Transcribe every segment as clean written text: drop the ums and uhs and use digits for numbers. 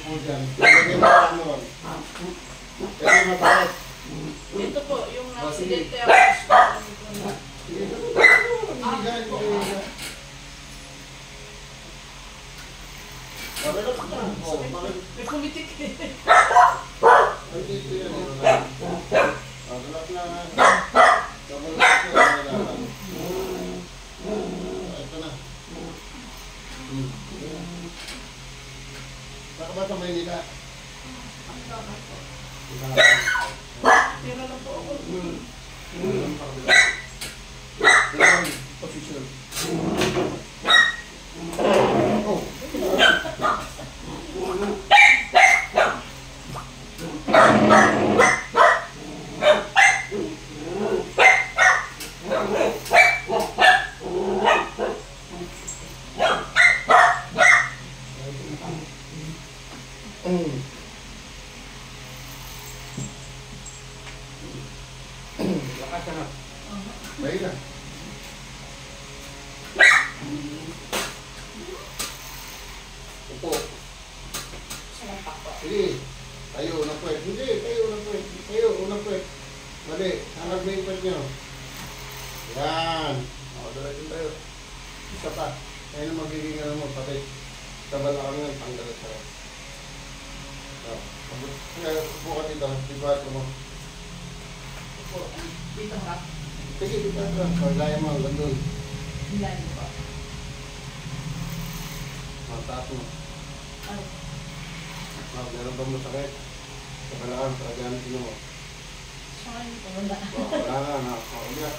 po dyan. Hindi mo ano. Kasi matalit. Ito po, yung aksidente ako. May pumitik eh. Ay, dito yan. Magalak na. Ito na. Baka ba ito Maynila? Tira lang po ako. Position. Lakas na. Bayi na. Upo. Sige. Tayo, unang puwet. Hindi, tayo, unang puwet. Tayo, unang puwet. Mali, hanap mo yung puwet nyo. Yan. O, dalagin tayo. Isa pa. Ayun ang magiging ano mo, pati. Tabal na kami ng tanggalat sa'yo. Upo ka dito. Diba ito mo? Opo, dito nga. Sige, dito ito. Paglayan mo hanggang doon. Hilahin po. Mataas mo. Ay, Meron ba mo sakit? Sa balakang, pagamitin mo. sa ngayon po, wala. Wala na, nakakawala.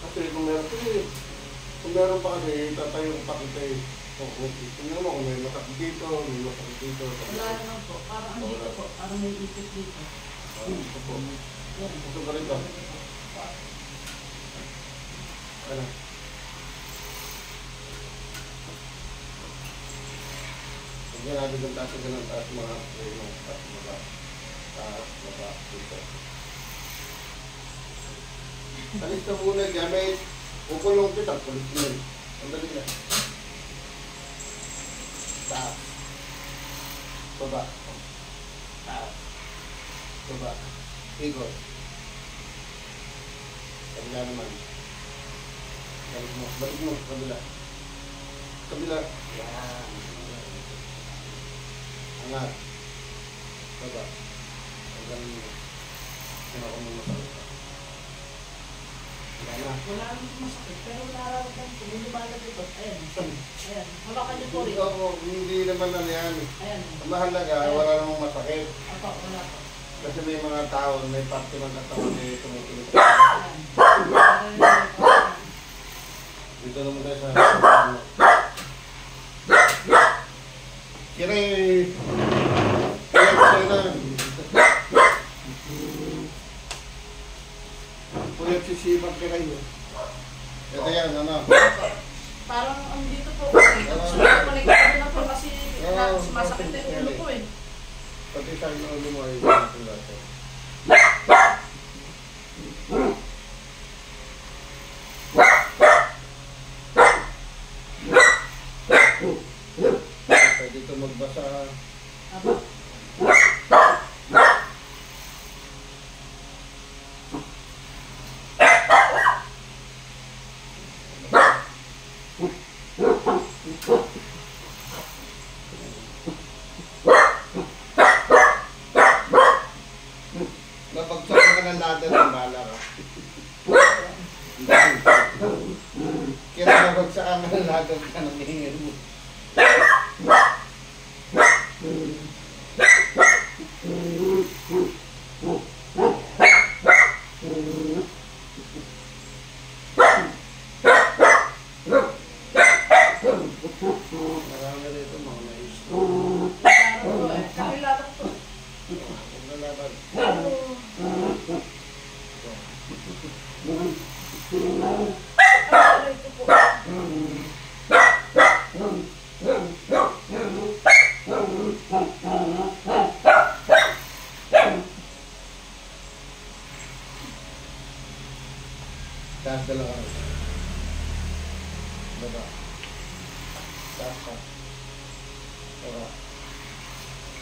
Kasi kung meron pa kasi, tatayo ko pa kita eh. Tingnan mo kung may masakit dito, may masakit dito. Wala naman po, parang dito po, parang may ipit dito. Ito po. Yan. Ito ka rin to. Ano? Hindi natin yung taas ng taas mga taas mga dito. Alis ka muna gamit. Kukulong kita, kulit mo yun. Sandali na. Taas. Baba. Taas. Baba. Ikot. Kabila naman. Balik mo. Kabila. Kabila. Yan. Angat. Baba. Hanggang ano kung masakit ka. Wala na. Wala naman masakit, pero nararamdaman ko, may lumalagay ko. Ayan. Ayan. Hawakan niyo po rin. Hindi naman ano yan. Ayan. Ang mahalaga, wala namang masakit. Ako, wala po. Kasi may mga tao, may parte ng katawan na tumutuloy. Ayan. Dito naman tayo sa Kira Puyat sisibag ka kayo. Ito yan, ano? Parang ang dito po kasi, sumapanig ko na po kasi sumasakit na yung ulo ko eh. Pati sa ulo mo ay pinatulad. Pwede ito magbasa. Aba. Napagsak ka ng nada ng bala ka. Kaya napagsak ka ng nada ka ng hingin mo. Marami rito mga mais. Parang po eh. Kakilatak po. Ang lalaban. Aray ko po. Taas dala ka rin. Baba. Taas ka. Tara.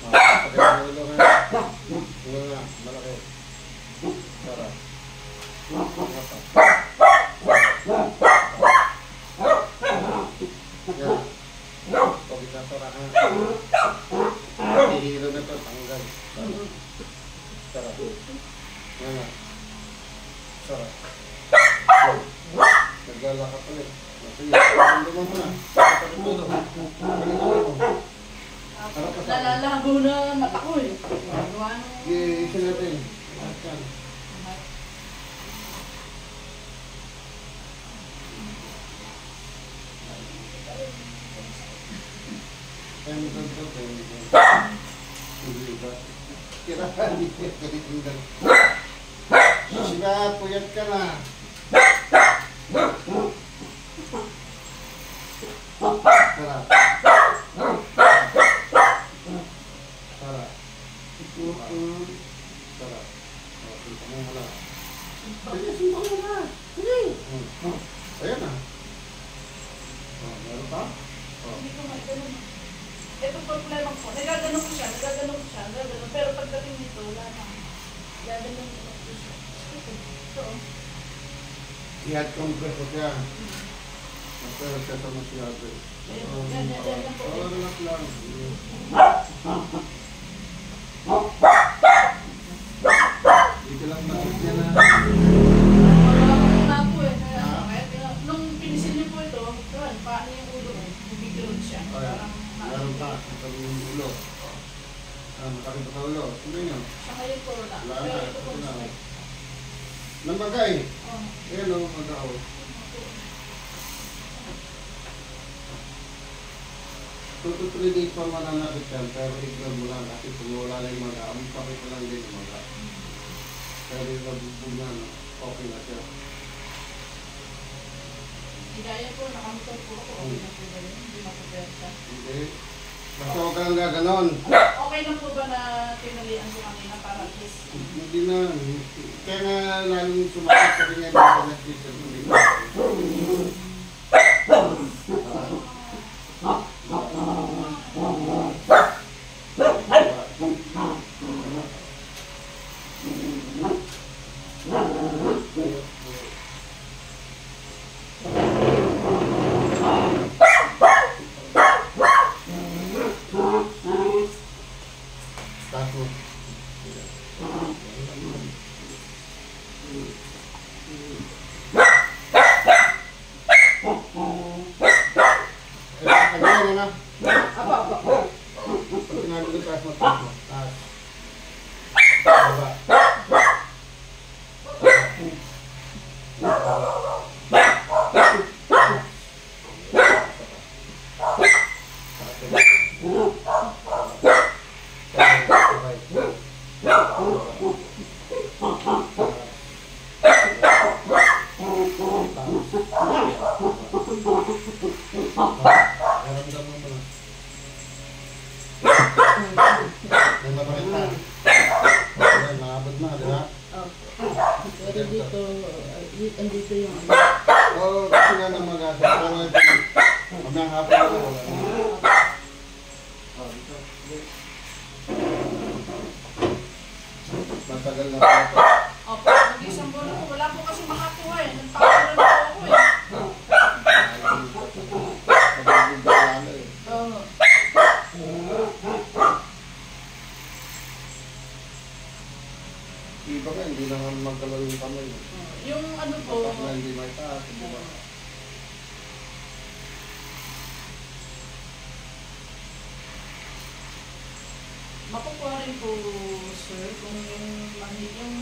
Pagkakita ang ulo nga. Ulo nga, malaki. Tara. Yan. Pagkakita tara ha. Hihiro na to, tanggal. Tara. Yan nga. Tara. Naglalakad ulit. Sige, naman mo na. Pagkakatulo. Nalalago na mata ko eh. Gawa nung... Isa natin. Ayan. Siga, puyat ka na. Tara. Tara. Tara. Punta mo muna. Sige, sumbang mo na. Sige. Ayan na. Meron pa? Hindi ko magano'n. Ito problema ko. Nagaganon ko siya. Pero pagdating dito, wala na. Nagaganon ko siya. Ito. Ihat compress ko siya. Pero siya ito masyado. Yan po. Relax lang. Dito lang bakit niya na. Wala na po eh. Nung pinisil niyo po ito, paano yung ulo ko? Bibigilod siya. Meron pa. Ito yung ulo. Matakit pa ulo. Sino yun? Sa ngayon po wala. Wala Pero na. ito po siya. Namagay. Oh. Ayan o, magaw. So, 2-3 days pa mananakit yan, pero ignore mo lang kasi kung wala na yung maga, pakit mo lang din yung maga. Pero yung nabubog na, okay na siya. Higaya po, nakamotor po ako. Okay na po ba yun? Hindi mapupersa. Hindi. Basta huwag ka lang gaganon. Okay na po ba na tinalian ko kanina para at least? Hindi na. Kaya nga lalong sumakit sa kanya dito na nag-teacher. Hindi na. Tato. Kagaya na. Apa. Pag sinabi ko taas mo, taas mo. Taas. Baba. Naramdam mo na. May mabakit na. Ayan, nakabot na, di ba? Pero dito, andito yung ano. Oo, kasi nga nang mag-asa. Pero ito, mamayang hapon na wala na. Dito. Matagal na pa ito. Opo, nag-isang buwan po. Wala po kasi makakuha eh. Nagpakaroon po ako eh. Matagal na ano eh. Oo. Iba ka, hindi naman magdalaw yung kamay. Yung ano po, Tapos na hindi may taas, di ba? makukuha rin po, sir, kung yung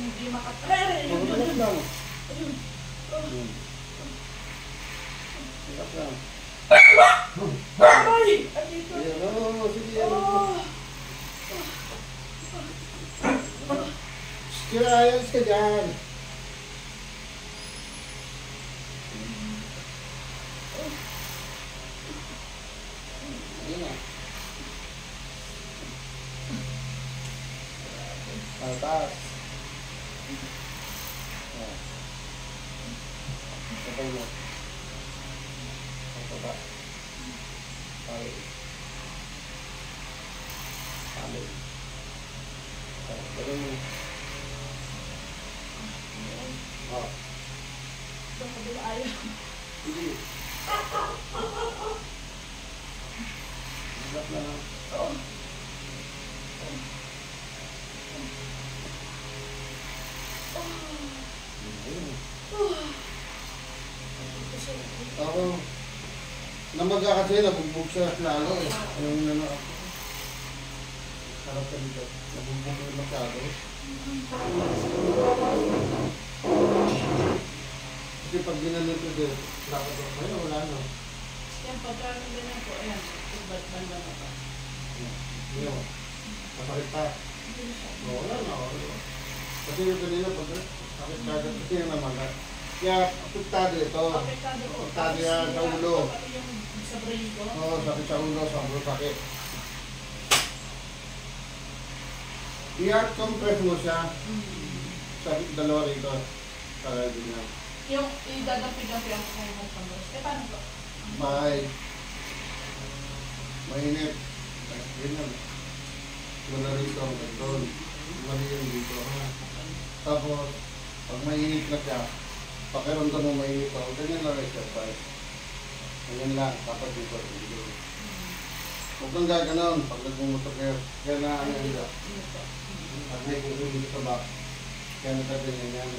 hindi makatay. Relax lang. Ayun. Relax lang. Ay! Andito. Ayan, oo, sige. Oh. Kira, ayos ka dyan. Ayan na. Taas. Kapag mo. Kapag. Kapag. Balik. Ganun mo. Oh. Sa kabila ayaw. Hindi. Hirap na lang. Oo. Ayun. Kasi, Ako, namaga kasi, nabugbog siya lalo eh. Yung ano, harap ka dito. Nabugbog yung masyado. Kasi pag ginanong ko dito, dapat ako, ayun, wala na. yan, pagka ng ganyan po, ayan, banda na pa. Yun, masakit pa. Hindi na siya. Wala na, wala na. Kasi yung kanina, pag sakit kagad, kasi yung namaga. Kaya, apektado ito. Apektado po. Apektado yan sa ulo. Pati yung sa brain ko. Oo, sakit sa ulo, sobrang sakit. I-heart compress mo siya. Sa dalawa rito. Para din yan. Yung idadapi-dapi ako kayo ng pangos. Paano po? Mainit. Ganyan. Wala rito ang control. Mali yung dito. Ha? Tapos, pag mainit na siya, pakiramdam mo mainit ako. Ganyan lang exercise. Ganyan lang. Dapat dito. Huwag kang gaganon pag nagmumotor kayo. Kaya na ano nila. Pag may kukulit sa back. Kaya nagkaganyan yan.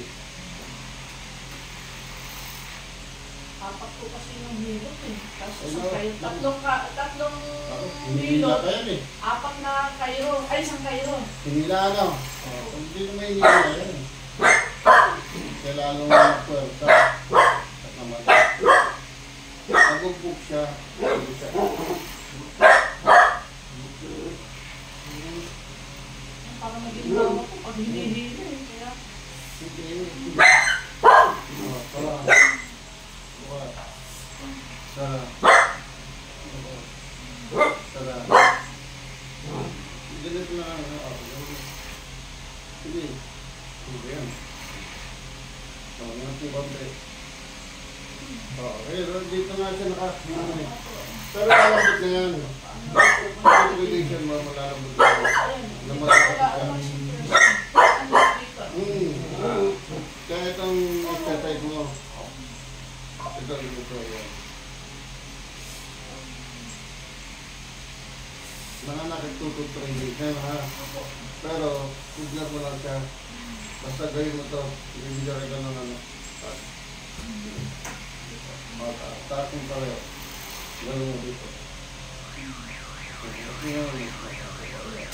Apat po kasi yung hilot eh. Tapos Ay, isang no. kayo. Tatlong Hinila hilot. pa yan eh. Apat na kairo. Ay, isang kairo. Hinila ano. Kung hindi na may hinila yan. Kaya lalong puwersa. At naman. Nagugbog siya. Nagugbog siya. Parang maging mama ko pag hinihila eh. Kaya, dito nga siya pero malambot na yan. Relation mo, malalambot na yan. ayan. Lumalapit Wala ka. naman siya. Kaya itong exercise mo, ito yan. Nananakit tututring yan ha. Pero, huwag mo lang siya. Basta gawin mo ito, ibibigay ka ng ano. Taas yung pareho. Gawin mo dito.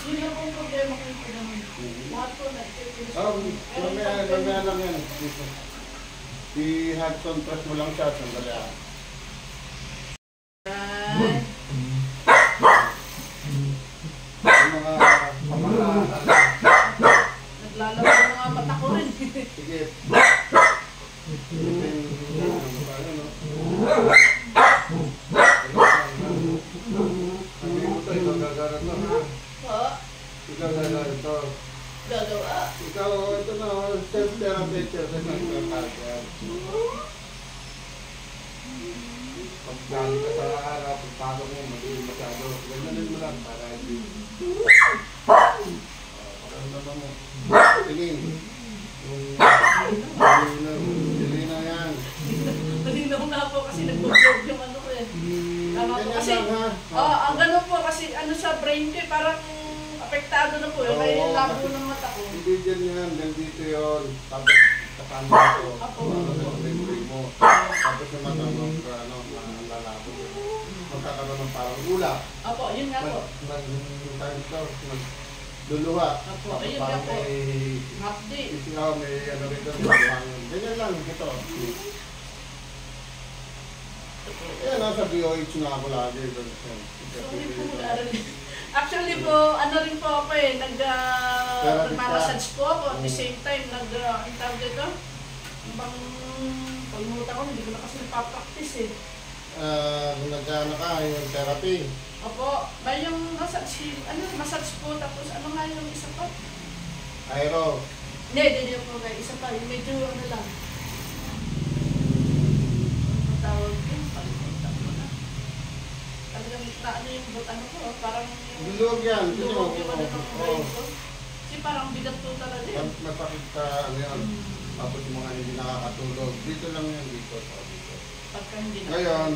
Yun lang ang problema ko yung naman. Lahat po Mamaya lang yan. I-hard compress mo lang siya. Sandali ah. Yung mga Naglalaro ng mga mata ko rin. sige. Ikaw gagawin ito. Gagawa. Ikaw, ito na, self-therapy exercise ng kagad. Pag galing ka sa harap, pagpasok mo, magiging masyado. Ganyanin mo lang para hindi. Pakiramdaman mo. Tingin. Dilina yan. Malinaw nga po kasi nag-vlog yung ano ko eh. Tama po Ganyan kasi, lang ha. ang ganun po kasi ano sa brain ko eh, parang apektado na po eh. Kaya yung labo ng mata ko. Hindi dyan yan, nandito yun. Tapos kasama ito. Apo. Brain mo. Tapos yung mata mo, ano, lalabo. Magkakaroon ng parang ulap. Apo, yun nga po. Luluha. Apo, Tapos ayun parang nga po. may Half day. isigaw, may ano rito. Ganyan lang, ito. Yan, nasa BOH na ako lagi. Sorry po, mag-aaral. Actually po, ano rin po ako eh, nagmamassage po ako at the same time, ang tawag dito, ibang pagmuta ko, hindi ko na kasi nagpa-practice eh. Nagkano ka, yung therapy. Opo, ba yung massage, massage po, tapos ano nga yung isa pa? Aero. Hindi po guys, isa pa, yung medyo ano lang. Ang tawag yun, palimutan ko na. Talagang na ano yung ano ko, parang yung Bilog yan. Kasi lulog yung ano ng Oo. brain ko. Kasi parang bigat po talaga yun. Masakit ka, ano yan. Tapos yung mga hindi nakakatulog. Dito lang yan, dito. Pagka hindi na. Ngayon,